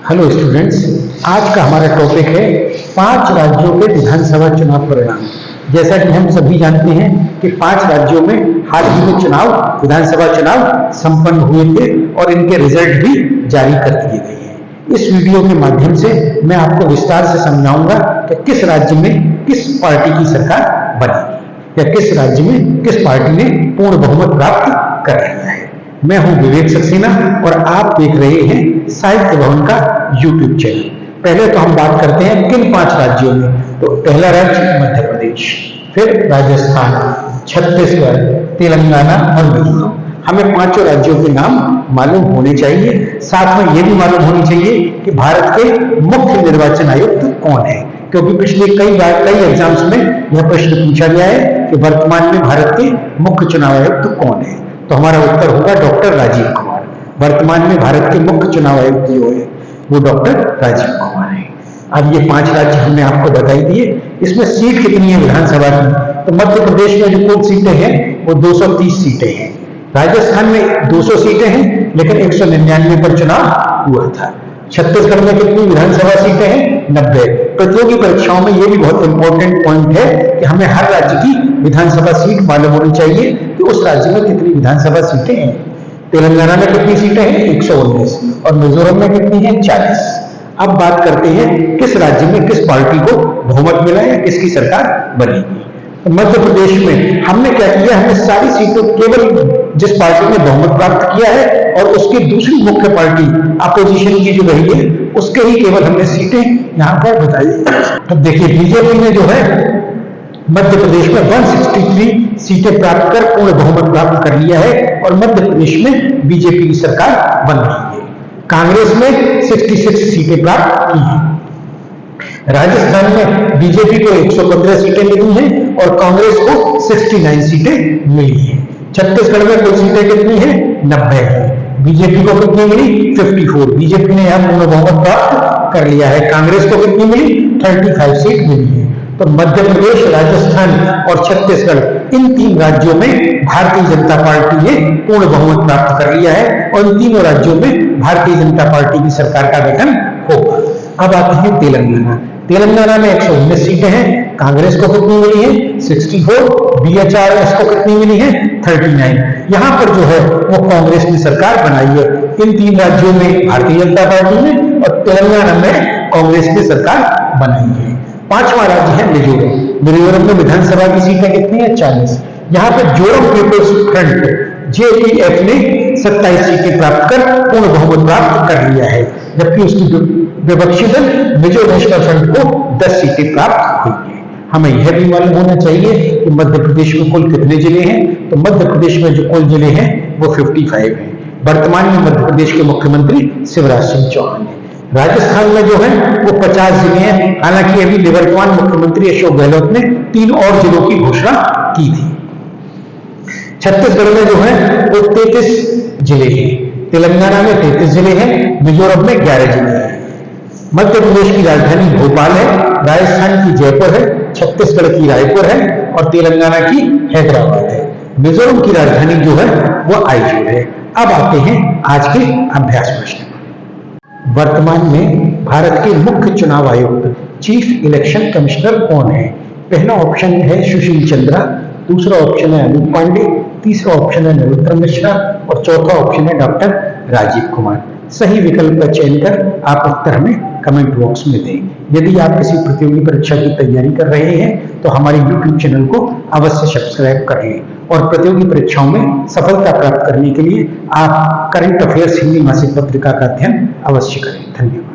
Hello students, आज का हमारा टॉपिक है 5 राज्यों के विधानसभा चुनाव परिणाम। जैसा कि हम सभी जानते हैं कि 5 राज्यों में हाल ही में विधानसभा चुनाव संपन्न हुए थे और इनके रिजल्ट भी जारी कर दिए गए हैं। इस वीडियो के माध्यम से मैं आपको विस्तार से समझाऊंगा कि किस राज्य में किस पार्टी की सरकार बनेगी या किस राज्य में किस पार्टी ने पूर्ण बहुमत प्राप्त कर लिया है। मैं हूं विवेक सक्सेना और आप देख रहे हैं साहित्य भवन का यूट्यूब चैनल। पहले तो हम बात करते हैं किन 5 राज्यों में। तो पहला राज्य मध्य प्रदेश, फिर राजस्थान, छत्तीसगढ़, तेलंगाना और मिजोरम। हमें 5 राज्यों के नाम मालूम होने चाहिए। साथ में यह भी मालूम होनी चाहिए कि भारत के मुख्य निर्वाचन आयुक्त कौन है, क्योंकि पिछले कई एग्जाम्स में यह प्रश्न पूछा गया है कि वर्तमान में भारत के मुख्य चुनाव आयुक्त कौन है। तो हमारा उत्तर होगा डॉक्टर राजीव कुमार। वर्तमान में भारत के मुख्य चुनाव आयुक्त जो है वो डॉक्टर राजीव कुमार है। अब ये 5 राज्य हमने आपको बताई दिए। इसमें सीट कितनी है विधानसभा की? तो मध्य प्रदेश में जो कुल सीटें हैं वो 230 सीटें हैं। राजस्थान में 200 सीटें हैं, लेकिन 199 पर चुनाव हुआ था। छत्तीसगढ़ में कितनी विधानसभा सीटें हैं? 90। प्रतियोगी परीक्षाओं में यह भी बहुत इंपॉर्टेंट पॉइंट है कि हमें हर राज्य की विधानसभा सीट मालूम होनी चाहिए कि उस राज्य में कितनी विधानसभा सीटें हैं। तेलंगाना में कितनी सीटें हैं? 119 और मिजोरम में कितनी है? 40। अब बात करते हैं किस राज्य में किस पार्टी को बहुमत मिला है, किसकी सरकार बनेगी। तो मध्य प्रदेश में हमने क्या किया, हमने सारी सीटों केवल जिस पार्टी ने बहुमत प्राप्त किया है और उसकी दूसरी मुख्य पार्टी अपोजिशन की जो रही है उसके ही केवल हमने सीटें यहां पर बताई। तो देखिए, बीजेपी ने जो है मध्य प्रदेश में 163 सीटें प्राप्त कर पूर्ण बहुमत प्राप्त कर लिया है और मध्य प्रदेश में बीजेपी की सरकार बन रही है। कांग्रेस ने 66 सीटें प्राप्त की हैं। राजस्थान में बीजेपी को 115 सीटें मिली हैं और कांग्रेस को 69 सीटें मिली हैं। छत्तीसगढ़ में कुल सीटें कितनी है? 90 है। बीजेपी को कितनी मिली? 54। बीजेपी ने यहां पूर्ण बहुमत प्राप्त कर लिया है। कांग्रेस को कितनी मिली? 35 सीट मिली है। तो मध्य प्रदेश, राजस्थान और छत्तीसगढ़, इन 3 राज्यों में भारतीय जनता पार्टी ने पूर्ण बहुमत प्राप्त कर लिया है और इन तीनों राज्यों में भारतीय जनता पार्टी की सरकार का गठन होगा। अब आते हैं तेलंगाना। तेलंगाना में 119 सीटें हैं। कांग्रेस को कितनी मिली है? 64। BHRS को कितनी मिली है? 39। यहां पर जो है वो कांग्रेस ने सरकार बनाई है। इन 3 राज्यों में भारतीय जनता पार्टी ने और तेलंगाना में कांग्रेस की सरकार बनाई है। 5वां राज्य है मिजोरम। मिजोरम में विधानसभा की सीटें कितनी है? 40। यहाँ पर जोरम पीपल्स फ्रंट JPF ने 27 सीटें प्राप्त कर पूर्ण बहुमत प्राप्त कर लिया है, जबकि उसकी विपक्षी दल मिजो नेशनल फ्रंट को 10 सीटें प्राप्त हुई है। हमें यह भी मालूम होना चाहिए कि मध्य प्रदेश में कुल कितने जिले हैं। तो मध्य प्रदेश में जो कुल जिले हैं वो 55 हैं। वर्तमान में मध्य प्रदेश के मुख्यमंत्री शिवराज सिंह चौहान है। राजस्थान में जो है वो 50 जिले हैं। हालांकि अभी निवर्तमान मुख्यमंत्री अशोक गहलोत ने 3 और जिलों की घोषणा की थी। छत्तीसगढ़ में जो है वो 33 जिले हैं। तेलंगाना में 33 जिले हैं। मिजोरम में 11 जिले हैं। मध्य प्रदेश की राजधानी भोपाल है, राजस्थान की जयपुर है, छत्तीसगढ़ की रायपुर है और तेलंगाना की हैदराबाद है। मिजोरम की राजधानी जो है वो आइजोल है। अब आते हैं आज के अभ्यास प्रश्न। वर्तमान में भारत के मुख्य चुनाव आयुक्त चीफ इलेक्शन कमिश्नर कौन है? पहला ऑप्शन है सुशील चंद्रा, दूसरा ऑप्शन है अनूप पांडे, तीसरा ऑप्शन है नरोत्तम मिश्रा और चौथा ऑप्शन है डॉक्टर राजीव कुमार। सही विकल्प का चयन कर आप उत्तर हमें कमेंट बॉक्स में दें। यदि आप किसी प्रतियोगी परीक्षा की तैयारी कर रहे हैं तो हमारे YouTube चैनल को अवश्य सब्सक्राइब कर लें और प्रतियोगी परीक्षाओं में सफलता प्राप्त करने के लिए आप करंट अफेयर्स हिंदी मासिक पत्रिका का अध्ययन अवश्य करें। धन्यवाद।